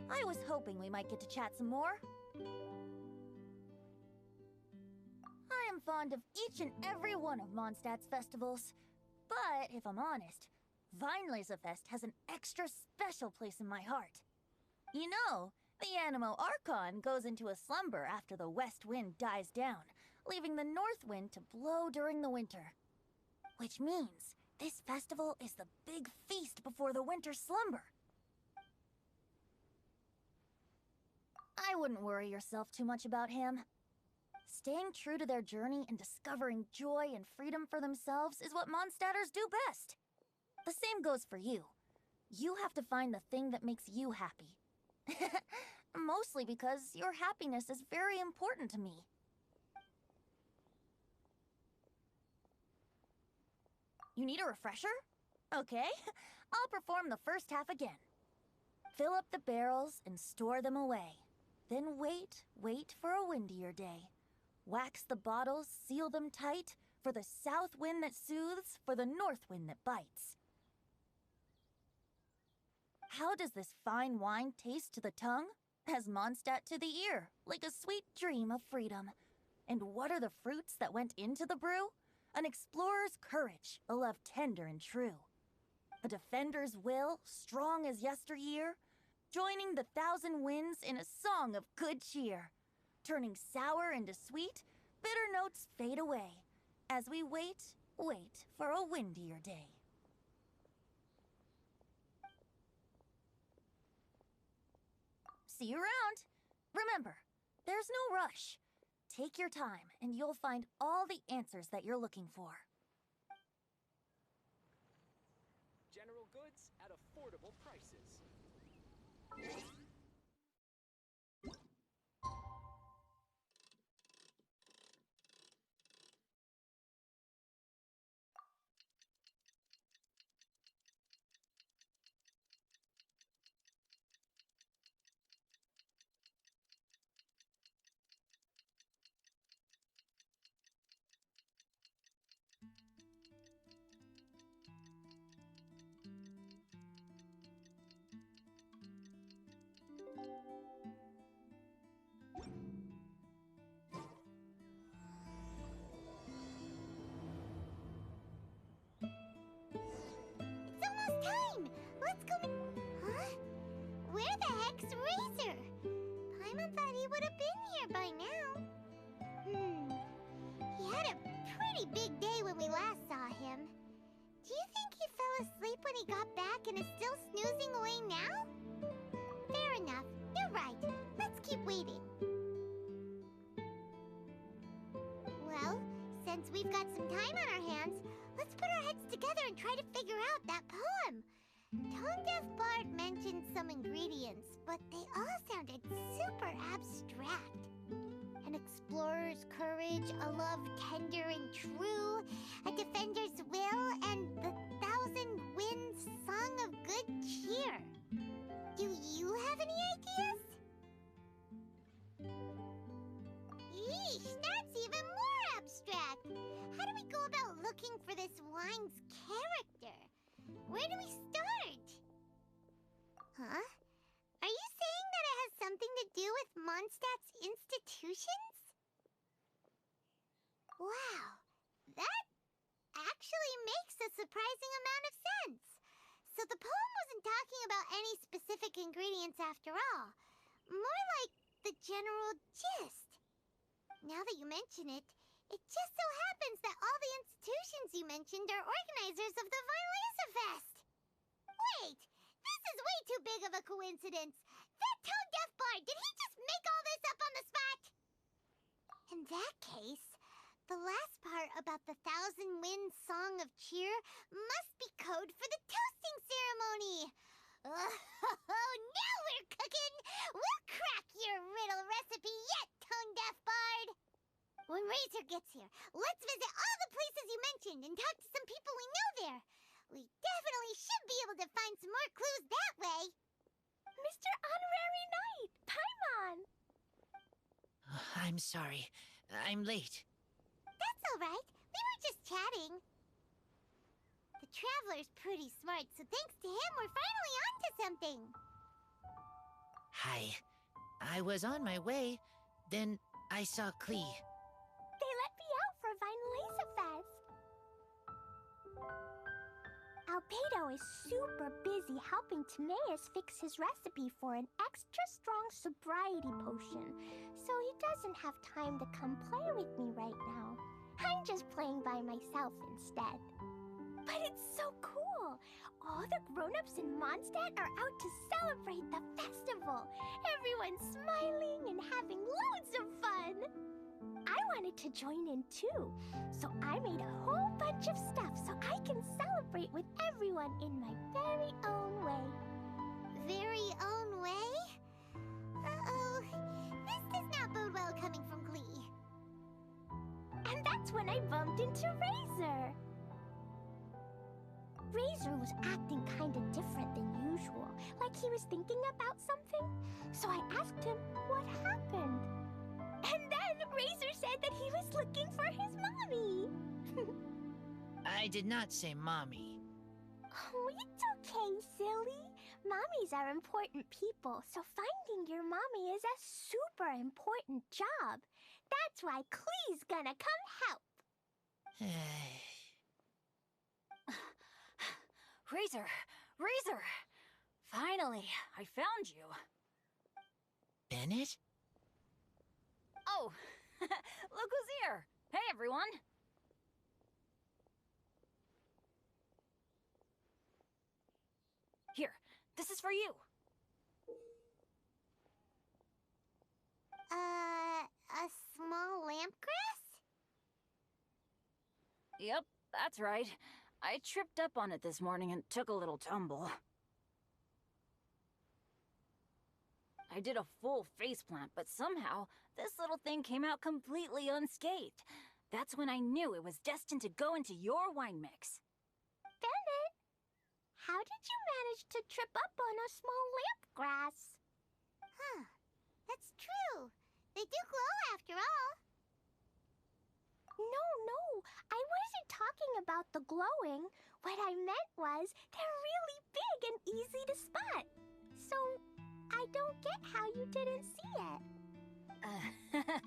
I was hoping we might get to chat some more. I am fond of each and every one of Mondstadt's festivals. But, if I'm honest, Weinlesefest has an extra special place in my heart. You know, the Animo Archon goes into a slumber after the west wind dies down, leaving the north wind to blow during the winter. Which means this festival is the big feast before the winter slumber. I wouldn't worry yourself too much about him. Staying true to their journey and discovering joy and freedom for themselves is what Mondstadters do best. The same goes for you. You have to find the thing that makes you happy. Mostly because your happiness is very important to me. You need a refresher? Okay, I'll perform the first half again. Fill up the barrels and store them away. Then wait for a windier day. Wax the bottles, seal them tight, for the south wind that soothes, for the north wind that bites. How does this fine wine taste to the tongue? As Mondstadt to the ear, like a sweet dream of freedom. And what are the fruits that went into the brew? An explorer's courage, a love tender and true. A defender's will, strong as yesteryear, joining the thousand winds in a song of good cheer. Turning sour into sweet, bitter notes fade away, as we wait for a windier day. See you around. Remember, there's no rush. Take your time, and you'll find all the answers that you're looking for. General goods at affordable prices. Time! Let's go. Huh? Where the heck's Razor? Paimon thought he would have been here by now. He had a pretty big day when we last saw him. Do you think he fell asleep when he got back and is still snoozing away now? Fair enough. You're right. Let's keep waiting. Well, since we've got some time on our hands, let's put our heads together and try to figure out that poem. Tone-deaf Bard mentioned some ingredients, but they all sounded super abstract. An explorer's courage, a love tender and true, a defender's will, and the thousand winds song of good cheer. Do you have any ideas? Eesh, that's even more abstract. How do we go about looking for this wine's character? Where do we start? Huh? Are you saying that it has something to do with Mondstadt's institutions? Wow, that actually makes a surprising amount of sense. So the poem wasn't talking about any specific ingredients after all. More like the general gist. Now that you mention it, it just so happens that all the institutions you mentioned are organizers of the Weinlesefest. Wait, this is way too big of a coincidence. That tone-deaf bard, did he just make all this up on the spot? In that case, the last part about the thousand winds song of cheer must be code for the toasting ceremony. Oh, now we're cooking! We'll crack your riddle recipe yet, tone-deaf bard! When Razor gets here, let's visit all the places you mentioned and talk to some people we know there. We definitely should be able to find some more clues that way. Mr. Honorary Knight, Paimon! I'm sorry. I'm late. That's all right. We were just chatting. The Traveler's pretty smart, so thanks to him, we're finally onto something. Hi. I was on my way, then I saw Klee. They let me out for Weinlesefest. Albedo is super busy helping Timaeus fix his recipe for an extra strong sobriety potion, so he doesn't have time to come play with me right now. I'm just playing by myself instead. But it's so cool! All the grown-ups in Mondstadt are out to celebrate the festival. Everyone's smiling and having loads of fun. I wanted to join in too, so I made a whole bunch of stuff so I can celebrate with everyone in my very own way. Very own way? Uh-oh. This does not bode well coming from Glee. And that's when I bumped into Razor. Razor was acting kinda different than usual, like he was thinking about something. So I asked him what happened. And then Razor said that he was looking for his mommy. I did not say mommy. Oh, it's okay, silly. Mommies are important people, so finding your mommy is a super important job. That's why Klee's gonna come help. Razor! Razor! Finally, I found you. Bennett? Oh, look who's here! Hey, everyone! Here, this is for you. A small lampgrass? Yep, that's right. I tripped up on it this morning and took a little tumble. I did a full faceplant, but somehow, this little thing came out completely unscathed. That's when I knew it was destined to go into your wine mix. Bennett, how did you manage to trip up on a small lampgrass? Huh. That's true. They do glow after all. No, I wasn't talking about the glowing. What I meant was they're really big and easy to spot. So, I don't get how you didn't see it.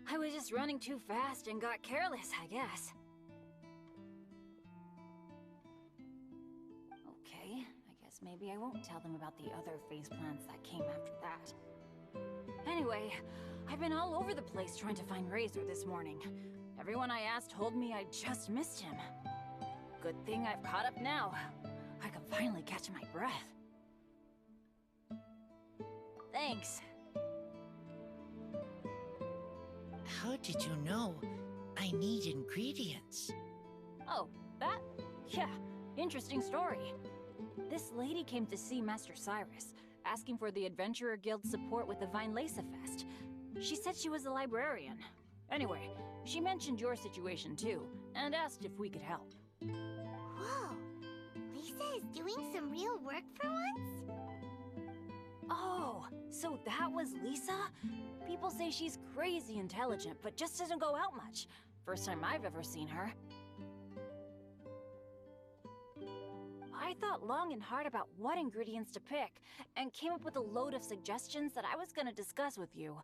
I was just running too fast and got careless, I guess. Okay, I guess maybe I won't tell them about the other faceplants that came after that. Anyway, I've been all over the place trying to find Razor this morning. Everyone I asked told me I just missed him. Good thing I've caught up now. I can finally catch my breath. Thanks. How did you know I need ingredients? Oh, that? Yeah, interesting story. This lady came to see Master Cyrus, asking for the Adventurer Guild's support with the Weinlesefest. She said she was a librarian. Anyway, she mentioned your situation too, and asked if we could help. Whoa. Lisa is doing some real work for once? Oh, so that was Lisa? People say she's crazy intelligent, but just doesn't go out much. First time I've ever seen her. I thought long and hard about what ingredients to pick, and came up with a load of suggestions that I was gonna discuss with you.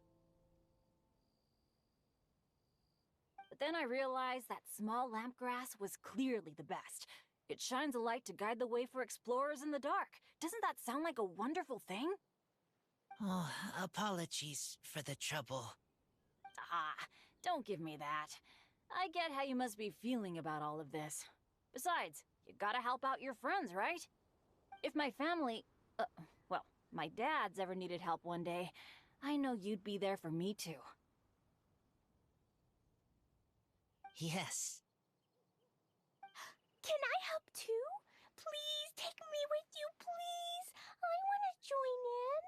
But then I realized that small lampgrass was clearly the best. It shines a light to guide the way for explorers in the dark. Doesn't that sound like a wonderful thing? Oh, apologies for the trouble. Ah, don't give me that. I get how you must be feeling about all of this. Besides, you gotta help out your friends, right? If my family, well, my dad's ever needed help one day, I know you'd be there for me too. Yes. Can I help too? Please take me with you, please. I want to join in.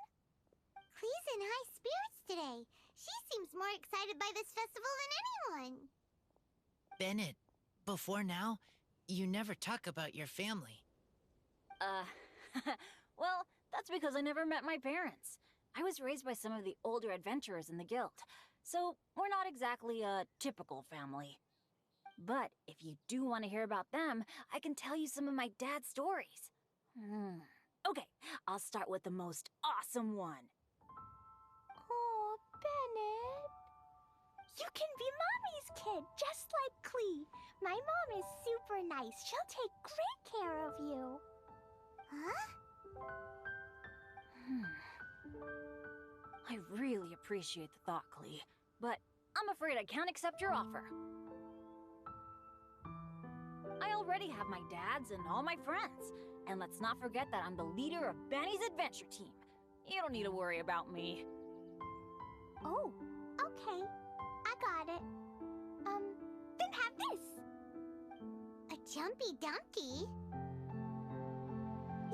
Clee's in high spirits today. She seems more excited by this festival than anyone. Bennett, before now, you never talk about your family. Well, that's because I never met my parents. I was raised by some of the older adventurers in the guild, so we're not exactly a typical family. But if you do want to hear about them, I can tell you some of my dad's stories. Okay, I'll start with the most awesome one. Oh, Bennett. You can be Mommy's kid, just like Klee. My mom is super nice. She'll take great care of you. Huh? I really appreciate the thought, Klee, but I'm afraid I can't accept your offer. I already have my dads and all my friends. And let's not forget that I'm the leader of Benny's adventure team. You don't need to worry about me. Oh, okay. I got it. Then have this. A jumpy dumpy?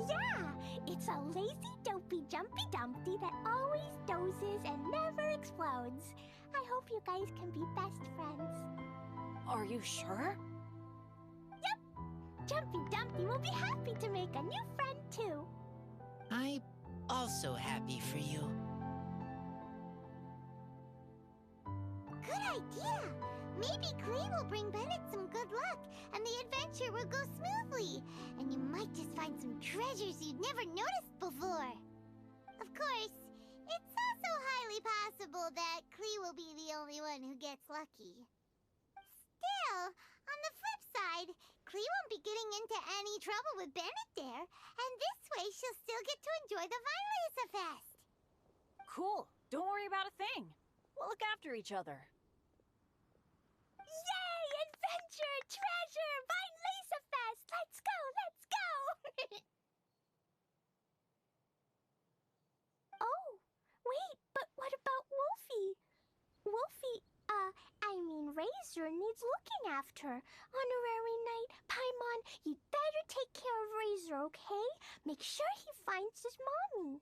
Yeah, it's a lazy, dopey, jumpy dumpty that always dozes and never explodes. I hope you guys can be best friends. Are you sure? Jumpy Dumpty will be happy to make a new friend, too. I'm also happy for you. Good idea! Maybe Klee will bring Bennett some good luck, and the adventure will go smoothly. And you might just find some treasures you'd never noticed before. Of course, it's also highly possible that Klee will be the only one who gets lucky. Still, on the flip side, Klee won't be getting into any trouble with Bennett there, and this way she'll still get to enjoy the Weinlesefest. Cool. Don't worry about a thing. We'll look after each other. Yay! Adventure! Treasure! Weinlesefest! Let's go! Let's go! Oh, wait, but what about Wolfie? Wolfie, Razor needs looking after. Honorary Knight, Paimon, you'd better take care of Razor, okay? Make sure he finds his mommy.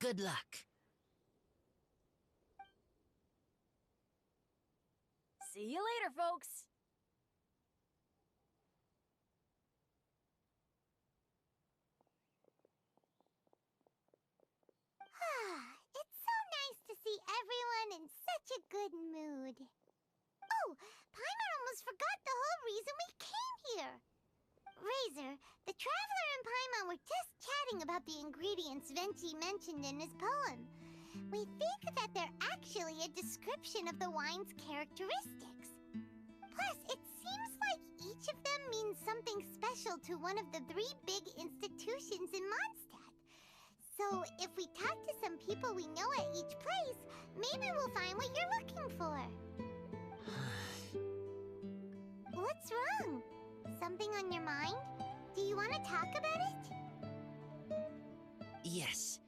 Good luck. See you later, folks. It's so nice to see everyone in such a good mood. Oh, Paimon almost forgot the whole reason we came here. Razor, the Traveler and Paimon were just chatting about the ingredients Venti mentioned in his poem. We think that they're actually a description of the wine's characteristics. Plus, it seems like each of them means something special to one of the 3 big institutions in Mondstadt. So, if we talk to some people we know at each place, maybe we'll find what you're looking for. What's wrong? Something on your mind? Do you want to talk about it? Yes,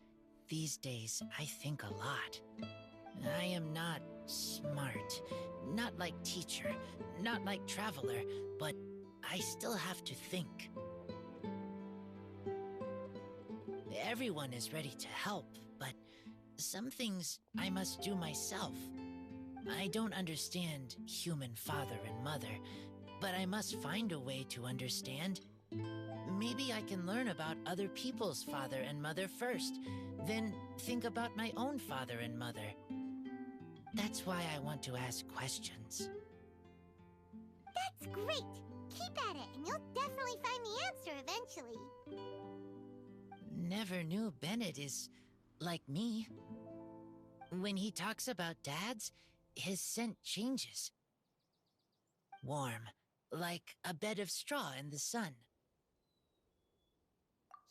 these days I think a lot. I am not smart, not like teacher, not like traveler, but I still have to think. Everyone is ready to help, but some things I must do myself. I don't understand human father and mother, but I must find a way to understand. Maybe I can learn about other people's father and mother first, then think about my own father and mother. That's why I want to ask questions. That's great! Keep at it, and you'll definitely find the answer eventually. Never knew Bennett is like me. When he talks about dads, his scent changes. Warm, like a bed of straw in the sun.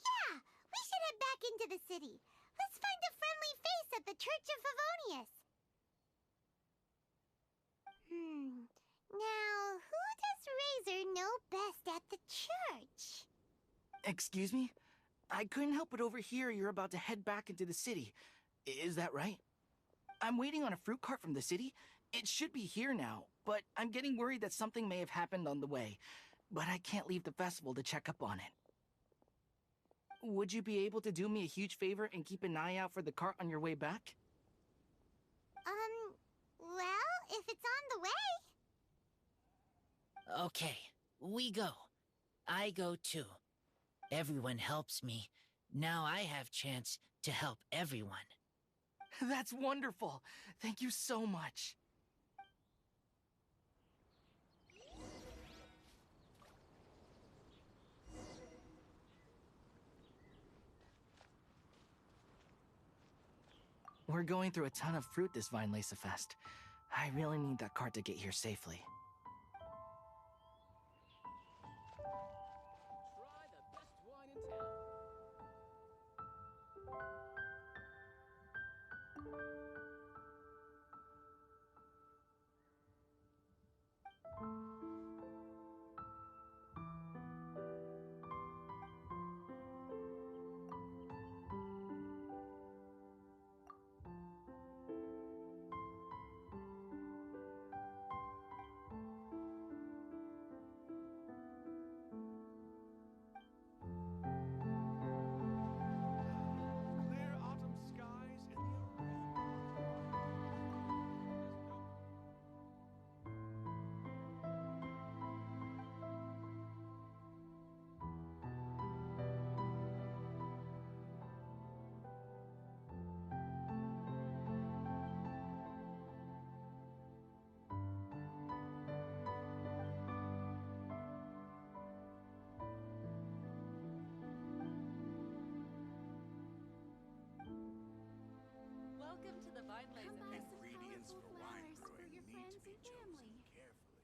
Yeah, we should head back into the city. Let's find a friendly face at the Church of Favonius. Now, who does Razor know best at the church? Excuse me? I couldn't help but overhear you're about to head back into the city. Is that right? I'm waiting on a fruit cart from the city. It should be here now, but I'm getting worried that something may have happened on the way. But I can't leave the festival to check up on it. Would you be able to do me a huge favor and keep an eye out for the cart on your way back? Well, if it's on the way. Okay, we go. I go too. Everyone helps me. Now I have chance to help everyone. That's wonderful. Thank you so much. We're going through a ton of fruit this Weinlesefest. I really need that cart to get here safely. Try the best wine in town. Clear autumn skies and the Welcome to the Weinlesefest. ingredients for wine brewing need to be chosen carefully.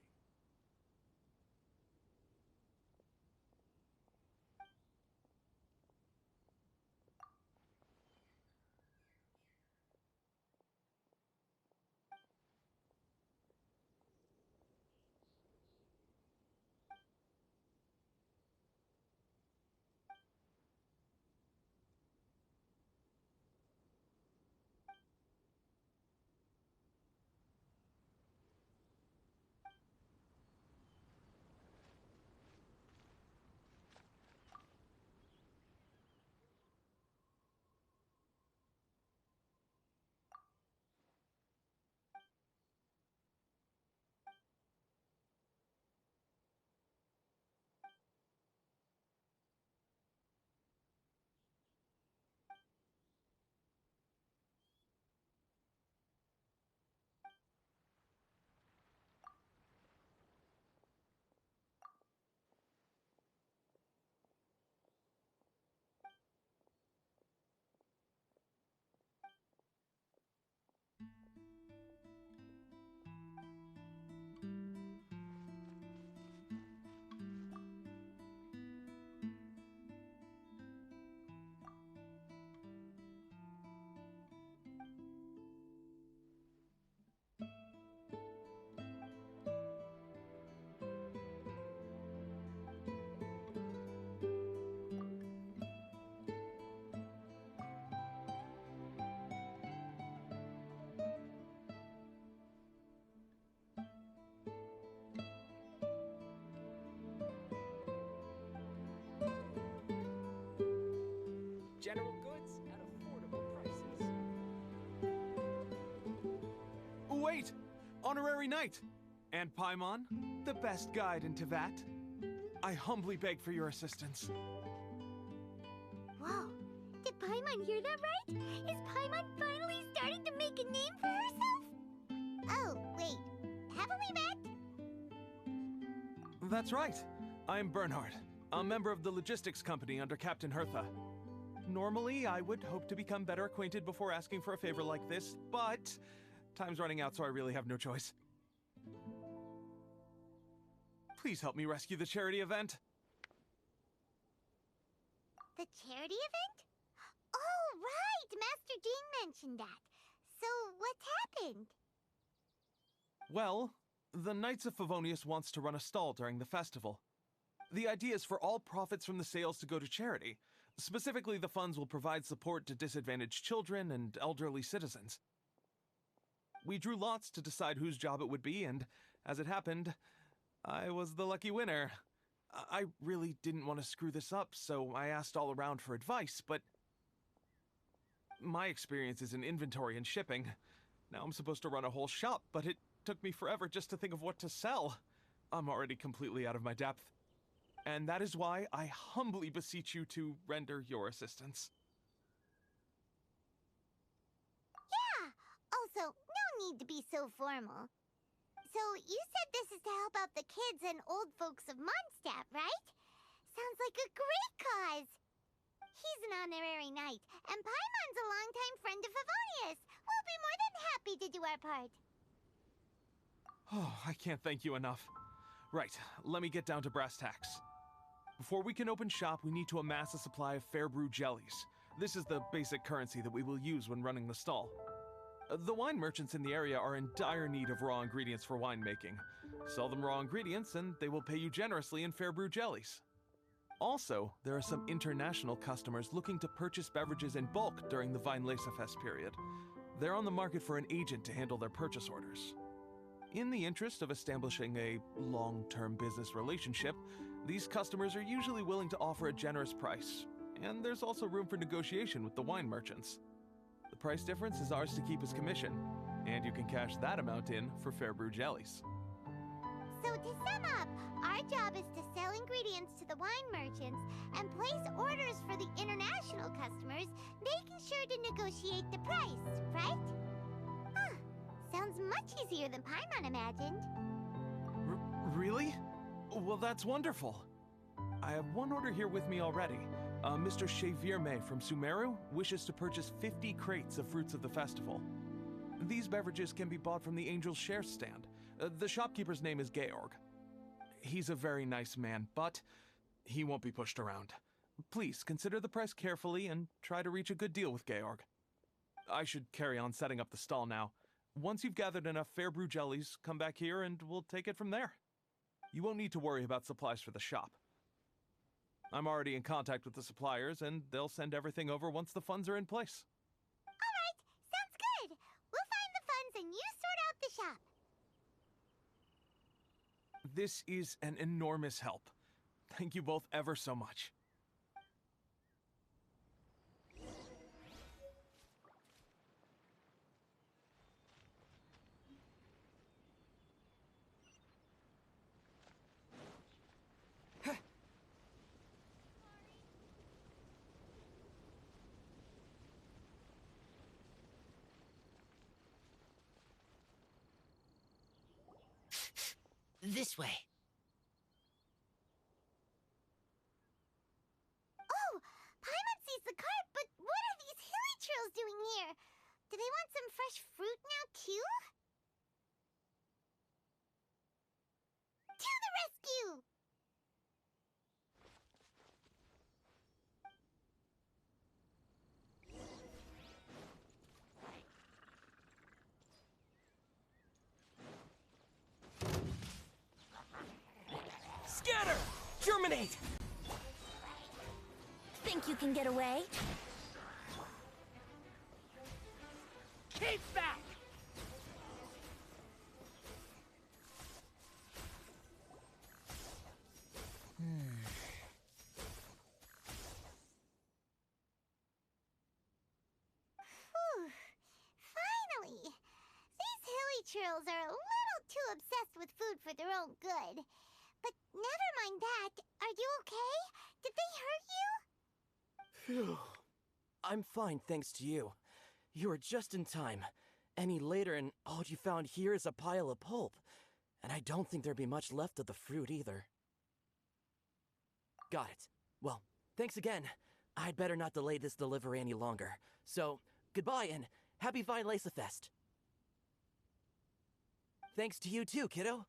General goods at affordable prices. Wait! Honorary Knight! And Paimon, the best guide into that. I humbly beg for your assistance. Whoa, did Paimon hear that right? Is Paimon finally starting to make a name for herself? Oh, wait, haven't we met? That's right. I'm Bernhard, a member of the logistics company under Captain Hertha. Normally, I would hope to become better acquainted before asking for a favor like this, but time's running out, so I really have no choice. Please help me rescue the charity event. The charity event? Oh, right! Master Jean mentioned that. So, what's happened? Well, the Knights of Favonius wants to run a stall during the festival. The idea is for all profits from the sales to go to charity. Specifically, the funds will provide support to disadvantaged children and elderly citizens. We drew lots to decide whose job it would be, and as it happened, I was the lucky winner. I really didn't want to screw this up, so I asked all around for advice, but my experience is in inventory and shipping. Now I'm supposed to run a whole shop, but it took me forever just to think of what to sell. I'm already completely out of my depth. And that is why I humbly beseech you to render your assistance. Yeah, also, no need to be so formal. So, you said this is to help out the kids and old folks of Mondstadt, right? Sounds like a great cause! He's an honorary knight, and Paimon's a longtime friend of Favonius. We'll be more than happy to do our part. Oh, I can't thank you enough. Right, let me get down to brass tacks. Before we can open shop, we need to amass a supply of fair brew jellies. This is the basic currency that we will use when running the stall. The wine merchants in the area are in dire need of raw ingredients for winemaking. Sell them raw ingredients and they will pay you generously in fair brew jellies. Also, there are some international customers looking to purchase beverages in bulk during the Weinlesefest period. They're on the market for an agent to handle their purchase orders. In the interest of establishing a long-term business relationship, these customers are usually willing to offer a generous price, and there's also room for negotiation with the wine merchants. The price difference is ours to keep as commission, and you can cash that amount in for fair brew jellies. So to sum up, our job is to sell ingredients to the wine merchants and place orders for the international customers, making sure to negotiate the price, right? Huh. Sounds much easier than Paimon imagined. Really? Well, that's wonderful. I have one order here with me already. Mr. Xavier from Sumeru wishes to purchase 50 crates of fruits of the festival. These beverages can be bought from the Angel's Share stand. The shopkeeper's name is Georg. He's a very nice man, but he won't be pushed around. Please consider the price carefully and try to reach a good deal with Georg. I should carry on setting up the stall now. Once you've gathered enough fair brew jellies, come back here and we'll take it from there. You won't need to worry about supplies for the shop. I'm already in contact with the suppliers, and they'll send everything over once the funds are in place. All right, sounds good. We'll find the funds and you sort out the shop. This is an enormous help. Thank you both ever so much. This way. Oh, Paimon sees the cart, but what are these hilly trills doing here? Do they want some fresh fruit now, too? To the rescue! Scatter! Germinate! Think you can get away? Keep back! Whew. Finally! These hilly trills are a little too obsessed with food for their own good. But never mind that. Are you okay? Did they hurt you? Phew. I'm fine, thanks to you. You were just in time. Any later and all you found here is a pile of pulp. And I don't think there'd be much left of the fruit either. Got it. Well, thanks again. I'd better not delay this delivery any longer. So, goodbye and happy Weinlesefest. Thanks to you too, kiddo.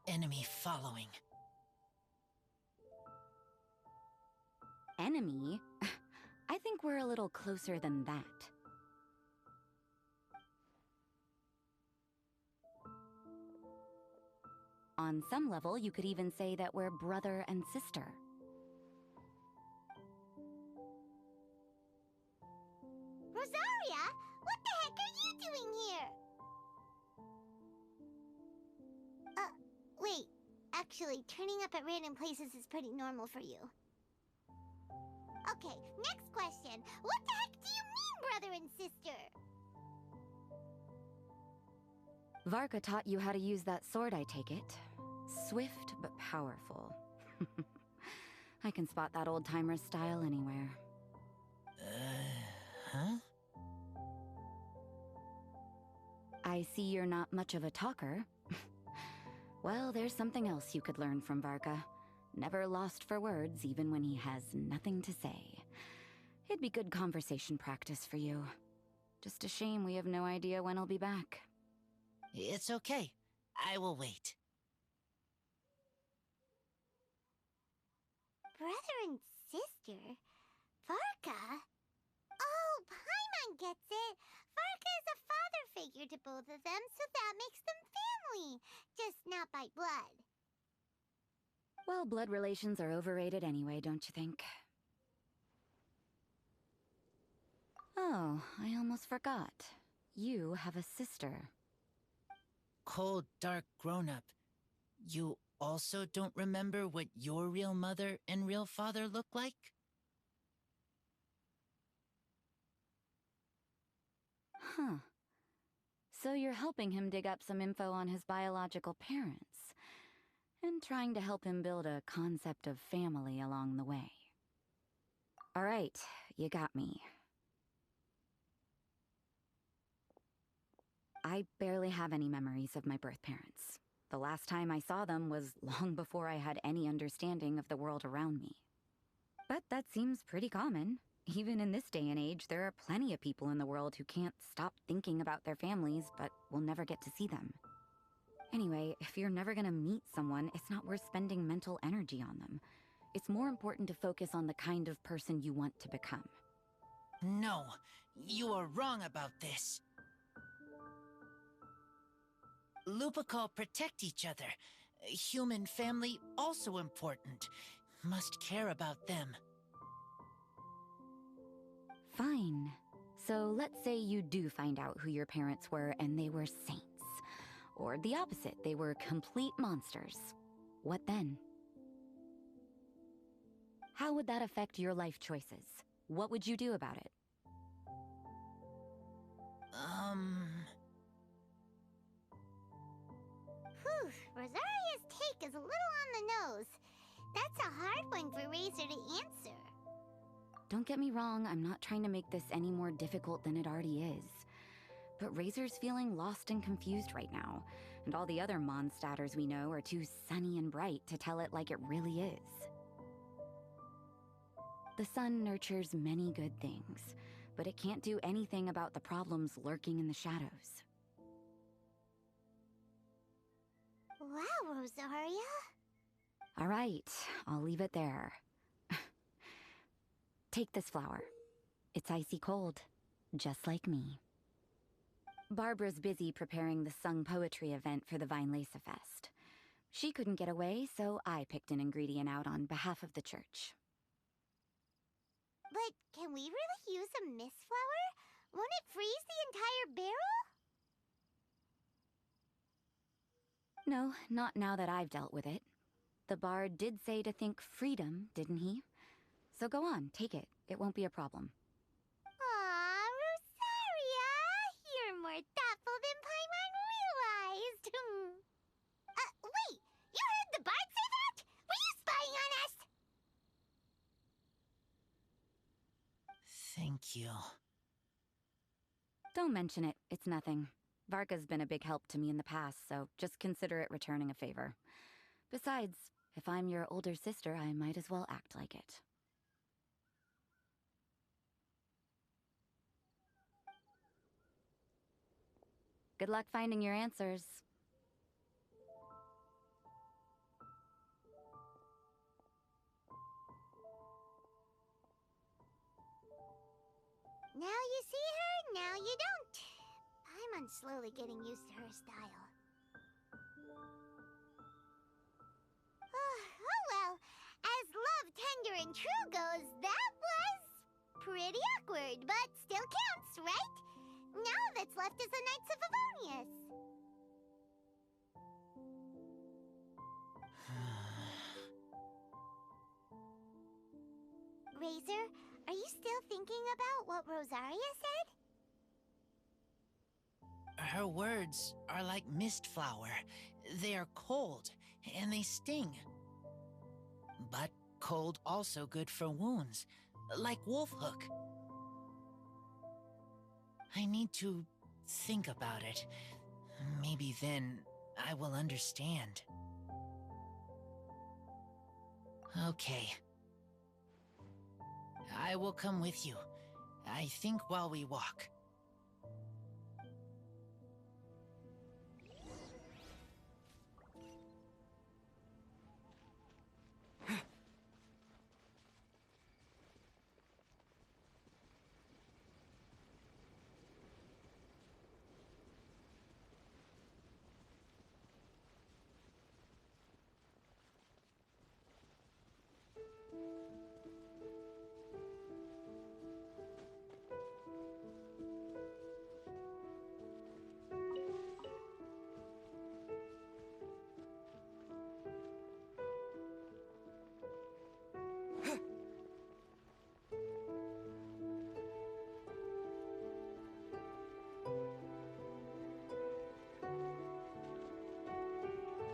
Enemy following. Enemy? I think we're a little closer than that. On some level, you could even say that we're brother and sister. Rosaria, what the heck are you doing here? Wait. Actually, turning up at random places is pretty normal for you. Okay, next question. What the heck do you mean, brother and sister? Varka taught you how to use that sword, I take it. Swift but powerful. I can spot that old-timer's style anywhere. Huh? I see you're not much of a talker. Well, there's something else you could learn from Varka. Never lost for words, even when he has nothing to say. It'd be good conversation practice for you. Just a shame we have no idea when he'll be back. It's okay. I will wait. Brother and sister? Varka? Oh, Paimon gets it. Varka is a father figure to both of them, so that makes them family. Just not by blood. Well, blood relations are overrated anyway, don't you think? Oh, I almost forgot. You have a sister. Cold, dark grown-up. You also don't remember what your real mother and real father look like? Huh. So you're helping him dig up some info on his biological parents, and trying to help him build a concept of family along the way. All right, you got me. I barely have any memories of my birth parents. The last time I saw them was long before I had any understanding of the world around me. But that seems pretty common. Even in this day and age, there are plenty of people in the world who can't stop thinking about their families, but will never get to see them. Anyway, if you're never gonna meet someone, it's not worth spending mental energy on them. It's more important to focus on the kind of person you want to become. No, you are wrong about this. Lupical protect each other. Human family also important. Must care about them. Fine. So let's say you do find out who your parents were and they were saints. Or the opposite, they were complete monsters. What then? How would that affect your life choices? What would you do about it? Whew, Rosaria's take is a little on the nose. That's a hard one for Razor to answer. Don't get me wrong, I'm not trying to make this any more difficult than it already is. But Razor's feeling lost and confused right now, and all the other Mondstadters we know are too sunny and bright to tell it like it really is. The sun nurtures many good things, but it can't do anything about the problems lurking in the shadows. Wow, Rosaria. All right, I'll leave it there. Take this flower. It's icy cold, just like me. Barbara's busy preparing the sung poetry event for the Weinlesefest. She couldn't get away, so I picked an ingredient out on behalf of the church. But can we really use a mist flower? Won't it freeze the entire barrel? No, not now that I've dealt with it. The bard did say to think freedom, didn't he? So go on, take it. It won't be a problem. Aw, Rosaria! You're more thoughtful than Paimon realized. Wait! You heard the bard say that? Were you spying on us? Thank you. Don't mention it. It's nothing. Varka's been a big help to me in the past, so just consider it returning a favor. Besides, if I'm your older sister, I might as well act like it. Good luck finding your answers. Now you see her, now you don't. Paimon's slowly getting used to her style. Oh well, as love, tender, and true goes, that was pretty awkward, but still counts, right? Now that's left is the Knights of Favonius. Razor, are you still thinking about what Rosaria said? Her words are like mist flower. They are cold, and they sting. But cold also good for wounds, like wolf hook. I need to think about it. Maybe then I will understand. Okay. I will come with you. I think while we walk.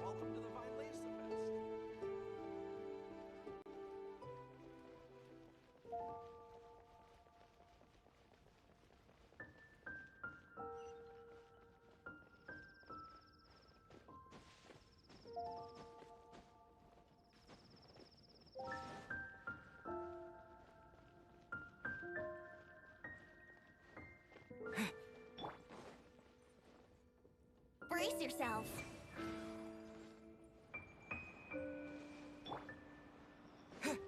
Welcome to the Weinlesefest. Brace yourself. Come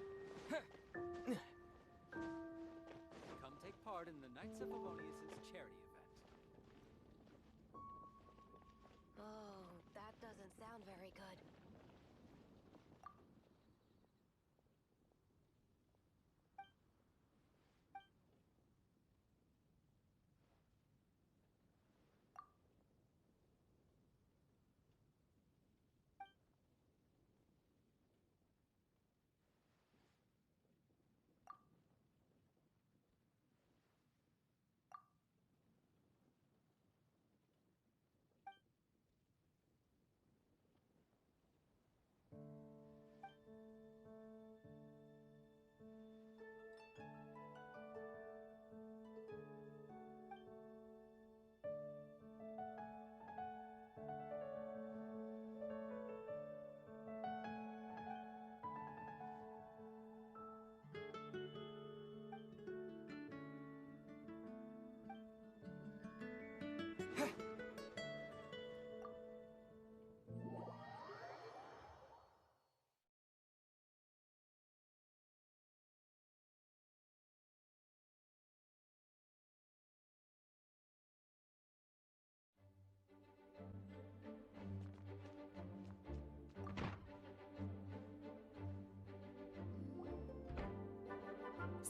take part in the Knights of Favonius' charity event. Oh, that doesn't sound very good.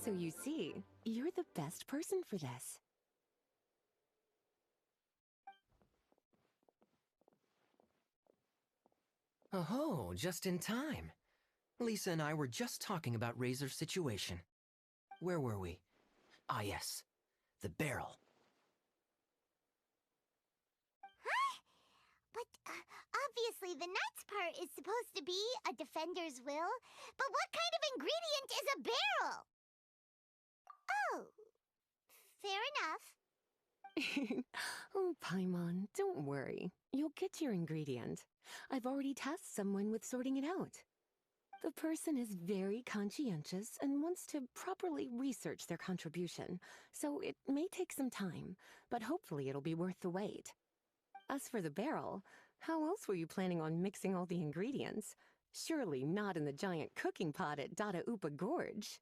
So you see, you're the best person for this. Oh, just in time. Lisa and I were just talking about Razor's situation. Where were we? Ah, yes. The barrel. But obviously the Knight's part is supposed to be a defender's will. But what kind of ingredient is a barrel? Oh, fair enough. Oh, Paimon, don't worry. You'll get your ingredient. I've already tasked someone with sorting it out. The person is very conscientious and wants to properly research their contribution, so it may take some time, but hopefully it'll be worth the wait. As for the barrel, how else were you planning on mixing all the ingredients? Surely not in the giant cooking pot at Dada Upa Gorge.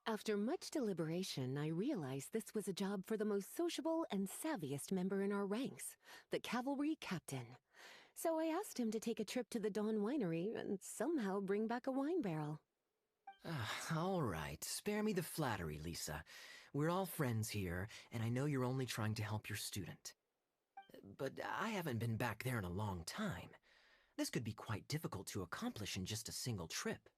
After much deliberation, I realized this was a job for the most sociable and savviest member in our ranks, the cavalry captain. So I asked him to take a trip to the Dawn Winery and somehow bring back a wine barrel. All right, spare me the flattery, Lisa. We're all friends here, and I know you're only trying to help your student. But I haven't been back there in a long time. This could be quite difficult to accomplish in just a single trip.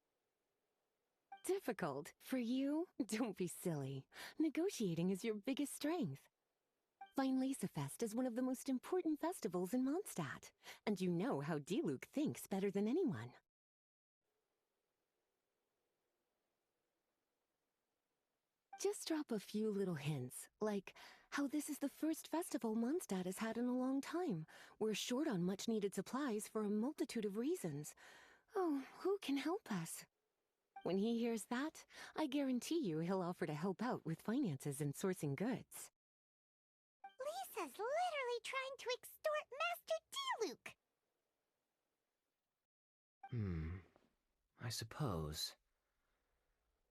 Difficult? For you? Don't be silly. Negotiating is your biggest strength. Weinlesefest is one of the most important festivals in Mondstadt, and you know how Diluc thinks better than anyone. Just drop a few little hints, like how this is the first festival Mondstadt has had in a long time. We're short on much-needed supplies for a multitude of reasons. Oh, who can help us? When he hears that, I guarantee you he'll offer to help out with finances and sourcing goods. Lisa's literally trying to extort Master D-Luke. I suppose.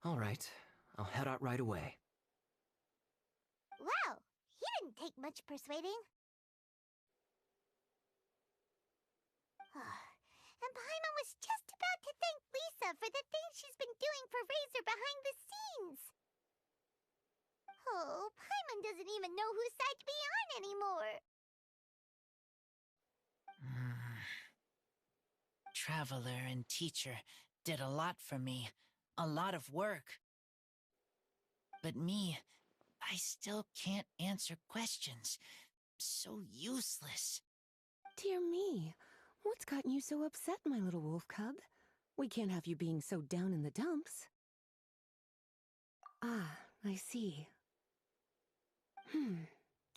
All right, I'll head out right away. Wow, he didn't take much persuading. And Paimon was just about to thank Lisa for the things she's been doing for Razor behind the scenes. Oh, Paimon doesn't even know whose side to be on anymore. Traveler and teacher did a lot for me. A lot of work. But me, I still can't answer questions. So useless. Dear me, what's gotten you so upset, my little wolf cub? We can't have you being so down in the dumps. Ah, I see.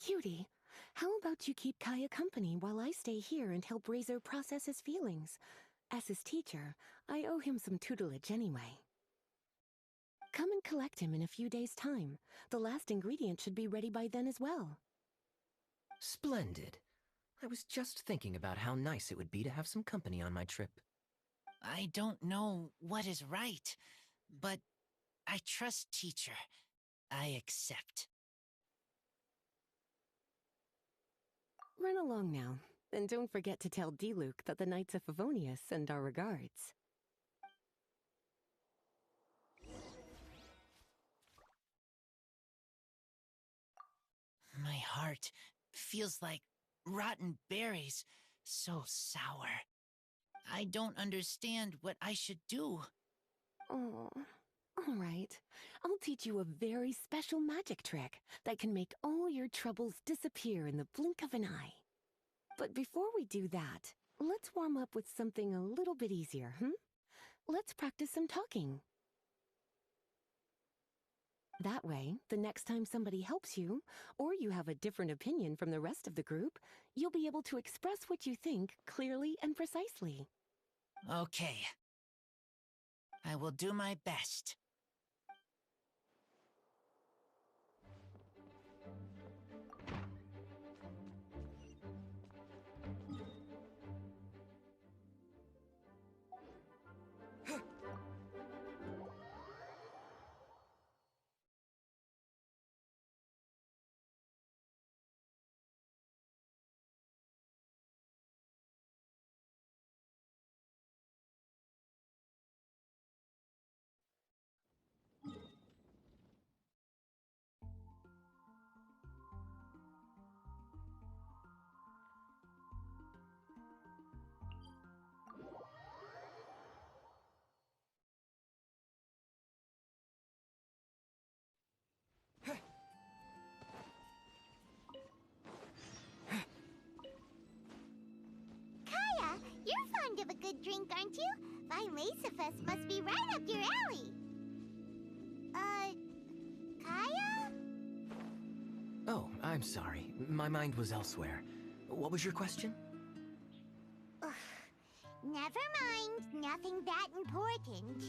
Cutie, how about you keep Kaya company while I stay here and help Razor process his feelings? As his teacher, I owe him some tutelage anyway. Come and collect him in a few days' time. The last ingredient should be ready by then as well. Splendid. I was just thinking about how nice it would be to have some company on my trip. I don't know what is right, but I trust teacher. I accept. Run along now, and don't forget to tell D-Luke that the Knights of Favonius send our regards. My heart feels like rotten berries, so sour. I don't understand what I should do. Oh, all right. I'll teach you a very special magic trick that can make all your troubles disappear in the blink of an eye. But before we do that, let's warm up with something a little bit easier, Let's practice some talking. That way, the next time somebody helps you, or you have a different opinion from the rest of the group, you'll be able to express what you think clearly and precisely. Okay. I will do my best. Kaya, you're fond of a good drink, aren't you? Weinlesefest must be right up your alley. Kaya? Oh, I'm sorry. My mind was elsewhere. What was your question? Ugh, never mind. Nothing that important.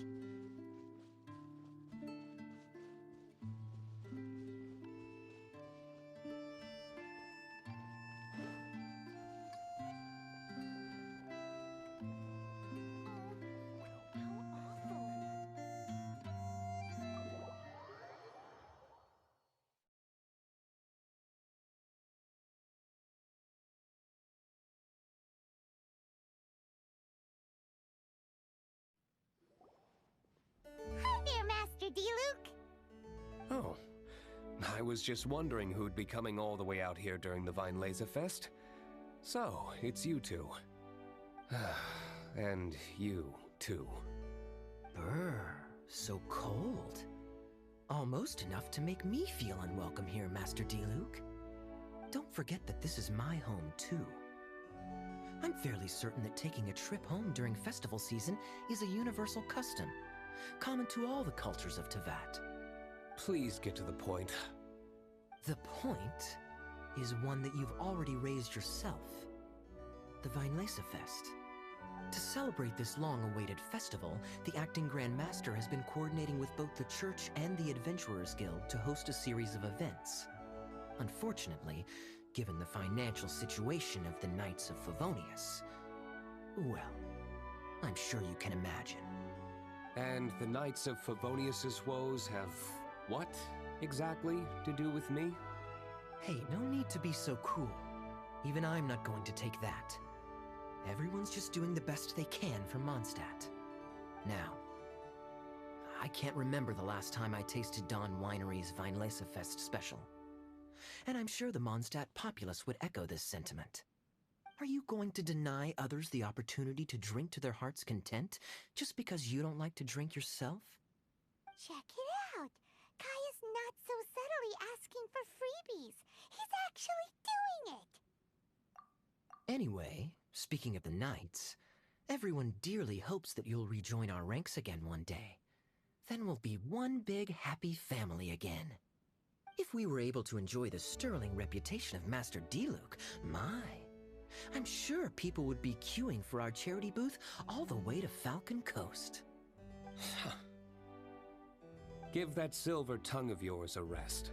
Hi there, Master D-Luke. Oh, I was just wondering who'd be coming all the way out here during the Weinlesefest. So, it's you two. And you, too. Brr, so cold. Almost enough to make me feel unwelcome here, Master D-Luke. Don't forget that this is my home, too. I'm fairly certain that taking a trip home during festival season is a universal custom, common to all the cultures of Teyvat. Please get to the point. The point is one that you've already raised yourself. The Weinlesefest. To celebrate this long-awaited festival, the Acting Grand Master has been coordinating with both the Church and the Adventurers Guild to host a series of events. Unfortunately, given the financial situation of the Knights of Favonius, well, I'm sure you can imagine. And the Knights of Favonius's woes have what, exactly, to do with me? Hey, no need to be so cruel. Even I'm not going to take that. Everyone's just doing the best they can for Mondstadt. Now, I can't remember the last time I tasted Dawn Winery's Weinlesefest special. And I'm sure the Mondstadt populace would echo this sentiment. Are you going to deny others the opportunity to drink to their heart's content just because you don't like to drink yourself? Check it out! Kaya's not so subtly asking for freebies. He's actually doing it! Anyway, speaking of the Knights, everyone dearly hopes that you'll rejoin our ranks again one day. Then we'll be one big happy family again. If we were able to enjoy the sterling reputation of Master Diluc, my, I'm sure people would be queuing for our charity booth all the way to Falcon Coast. Give that silver tongue of yours a rest.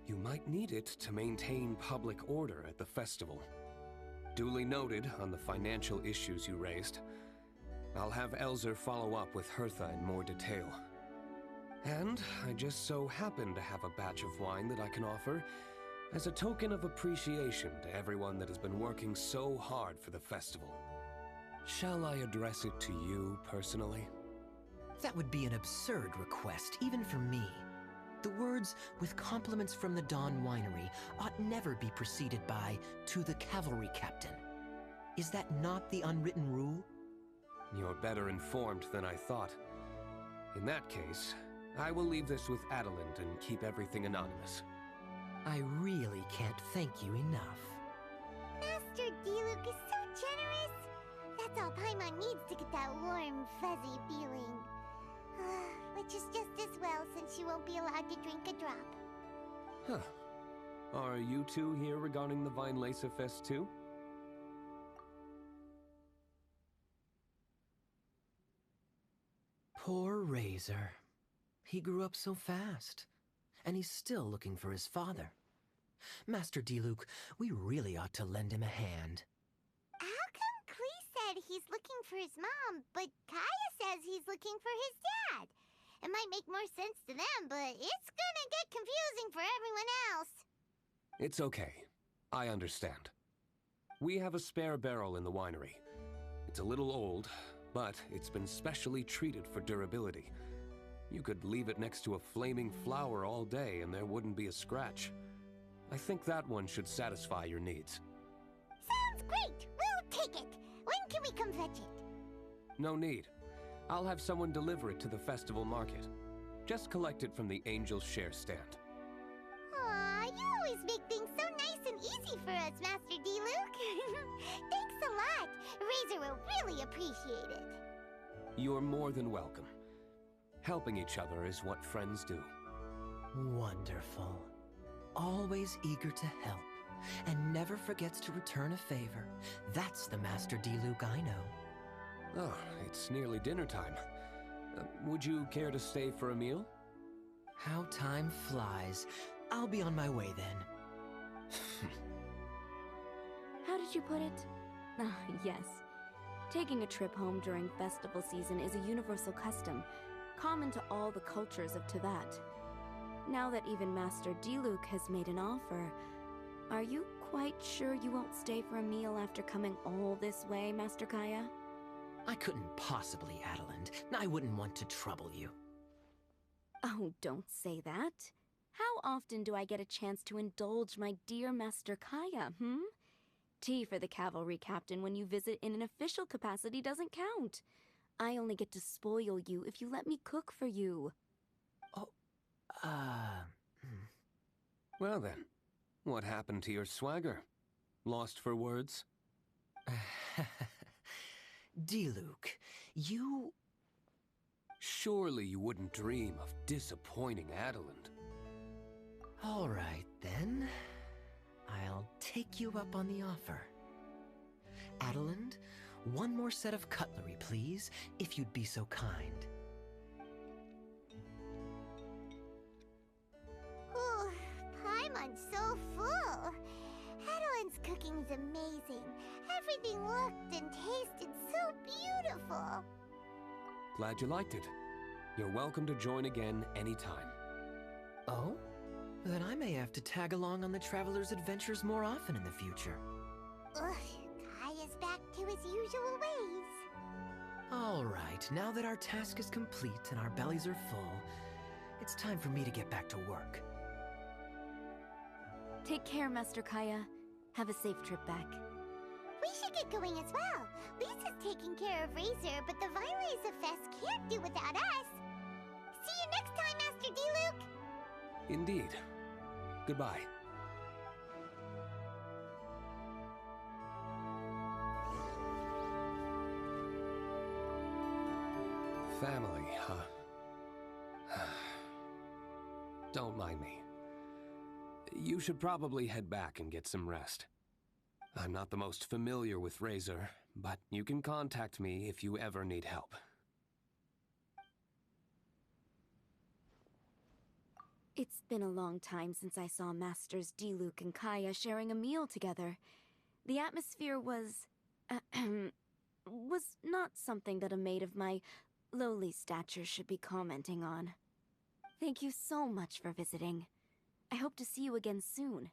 You might need it to maintain public order at the festival. Duly noted on the financial issues you raised. I'll have Elzer follow up with Hertha in more detail. And I just so happen to have a batch of wine that I can offer as a token of appreciation to everyone that has been working so hard for the festival. Shall I address it to you personally? That would be an absurd request, even for me. The words, "with compliments from the Dawn Winery," ought never be preceded by, "to the cavalry captain." Is that not the unwritten rule? You're better informed than I thought. In that case, I will leave this with Adeland and keep everything anonymous. I really can't thank you enough. Master Diluc is so generous! That's all Paimon needs to get that warm, fuzzy feeling. Which is just as well, since you won't be allowed to drink a drop. Huh. Are you two here regarding the Weinlesefest too? Poor Razor. He grew up so fast. And he's still looking for his father. Master Diluc, we really ought to lend him a hand. How come Klee said he's looking for his mom, but Kaya says he's looking for his dad? It might make more sense to them, but it's gonna get confusing for everyone else. It's okay. I understand. We have a spare barrel in the winery. It's a little old, but it's been specially treated for durability. You could leave it next to a flaming flower all day and there wouldn't be a scratch. I think that one should satisfy your needs. Sounds great! We'll take it! When can we come fetch it? No need. I'll have someone deliver it to the festival market. Just collect it from the Angel's Share stand. Aw, you always make things so nice and easy for us, Master Diluc. Thanks a lot. Razor will really appreciate it. You're more than welcome. Helping each other is what friends do. Wonderful. Always eager to help, and never forgets to return a favor. That's the Master Diluc I know. Oh, it's nearly dinner time. Would you care to stay for a meal? How time flies. I'll be on my way then. How did you put it? Ah, yes. Taking a trip home during festival season is a universal custom, common to all the cultures of Teyvat. Now that even Master Diluc has made an offer, are you quite sure you won't stay for a meal after coming all this way, Master Kaya? I couldn't possibly, Adeland. I wouldn't want to trouble you. Oh, don't say that. How often do I get a chance to indulge my dear Master Kaya, Tea for the cavalry captain when you visit in an official capacity doesn't count. I only get to spoil you if you let me cook for you. Well then, what happened to your swagger? Lost for words? Diluc, you... Surely you wouldn't dream of disappointing Adeland. All right, then. I'll take you up on the offer. Adeland, one more set of cutlery, please, if you'd be so kind. Ooh, Paimon's so full. Adeland's cooking's amazing. Everything looked and tasted so beautiful. Glad you liked it. You're welcome to join again anytime. Oh? Then I may have to tag along on the Traveler's adventures more often in the future. Ugh, Kaya's back to his usual ways. All right, now that our task is complete and our bellies are full, it's time for me to get back to work. Take care, Master Kaya. Have a safe trip back. We should get going as well. Lisa's taking care of Razor, but the Weinlesefest can't do without us. See you next time, Master D-Luke! Indeed. Goodbye. Family, huh? Don't mind me. You should probably head back and get some rest. I'm not the most familiar with Razor, but you can contact me if you ever need help. It's been a long time since I saw Masters D-Luke and Kaya sharing a meal together. The atmosphere was not something that a maid of my lowly stature should be commenting on. Thank you so much for visiting. I hope to see you again soon.